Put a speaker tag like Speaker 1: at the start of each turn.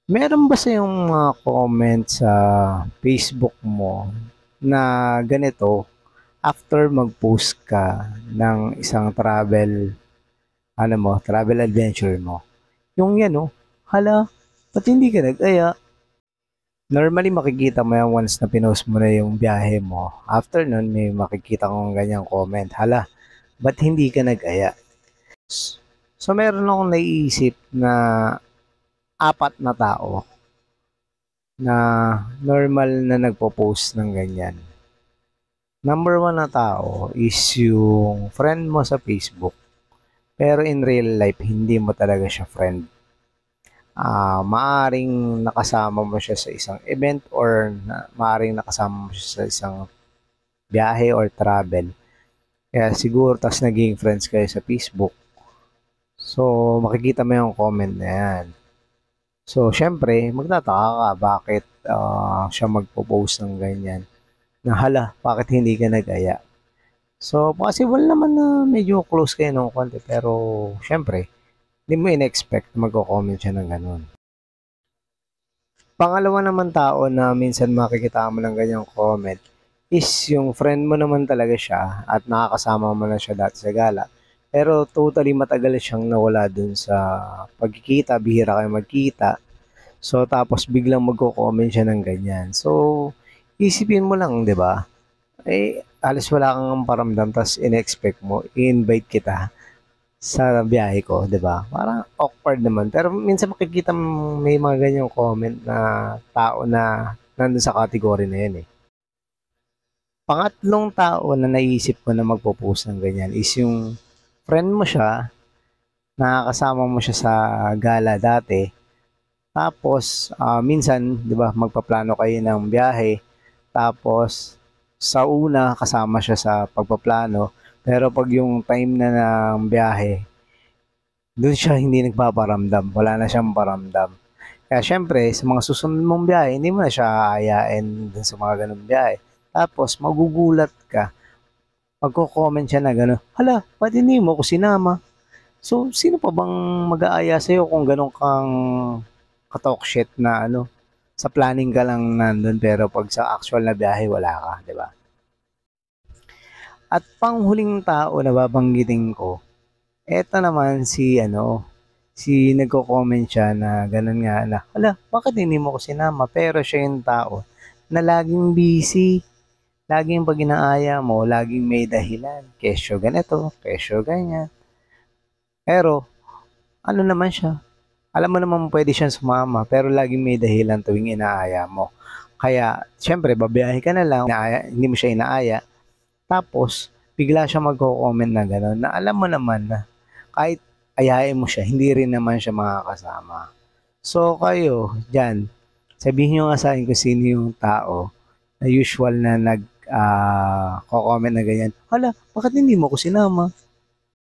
Speaker 1: Meron ba sa yung mga comment sa Facebook mo na ganito after mag-post ka ng isang travel adventure mo? Yung yan oh, hala, ba't hindi ka nag-aya? Normally makikita mo yan once na pinost mo na yung biyahe mo. After nun, may makikita kong ganyang comment. Hala, ba't hindi ka nag-aya? So meron akong naiisip na apat na tao na normal na nagpo-post ng ganyan. Number one na tao is yung friend mo sa Facebook, pero in real life, hindi mo talaga siya friend. Maaring nakasama mo siya sa isang event or maaring nakasama mo siya sa isang biyahe or travel. Kaya siguro tas naging friends kayo sa Facebook. So, makikita mo yung comment na yan. So, syempre, magtataka ka bakit siya magpo-post ng ganyan. Na hala, bakit hindi ka nag-aya? So, possible naman na medyo close kayo ng konti. Pero, syempre, hindi mo in-expect na magko-comment siya ng ganun. Pangalawa naman tao na minsan makikita mo ng ganyang comment is yung friend mo naman talaga siya at nakakasama mo na siya dati sa gala. Pero totally matagal siyang nawala dun sa pagkikita, bihira kayo magkita. So tapos biglang magko-comment siya ng ganyan. So isipin mo lang, 'di ba? Alis wala kang paramdam tas in-expect mo, i-invite kita sa biyahe ko, 'di ba? Parang awkward naman. Pero minsan makikita mo may mga ganyang comment na tao na nandun sa category na 'yun eh. Pangatlong tao na naisip ko na magpo-post ng ganyan is yung friend mo siya, nakakasama mo siya sa gala dati. Tapos minsan, 'di ba, magpaplano kayo ng biyahe. Tapos sa una kasama siya sa pagpaplano, pero pag yung time na ng biyahe, doon siya hindi nagpaparamdam, wala na siyang paramdam. Kaya syempre, sa mga susunod mong biyahe, hindi mo na siya aayain dun sa mga ganun biyahe. Tapos, magugulat ka, magko-comment siya na gano'n, hala, ba't hindi mo ako sinama? So, sino pa bang mag-aaya sa'yo kung gano'n kang katalk shit na sa planning ka lang nandun pero pag sa actual na biyahe wala ka, di ba? At panghuling tao na babanggitin ko, eto naman si nagko-comment siya na gano'n nga na, hala, bakit hindi mo ko sinama? Pero siya yung tao na laging busy, laging pag inaaya mo, laging may dahilan. Kesyo ganito, kesyo ganyan. Pero, ano naman siya? Alam mo naman pwede siyang sumama, pero laging may dahilan tuwing inaaya mo. Kaya, syempre, babiyahe ka na lang, hindi mo siya inaaya. Tapos, bigla siya magko-comment na gano'n, na alam mo naman na kahit ayain mo siya, hindi rin naman siya makakasama. So, kayo, dyan, sabihin nyo nga sa akin kung sino yung tao na usual na ko-comment na ganyan. Hala, bakit hindi mo ko sinama?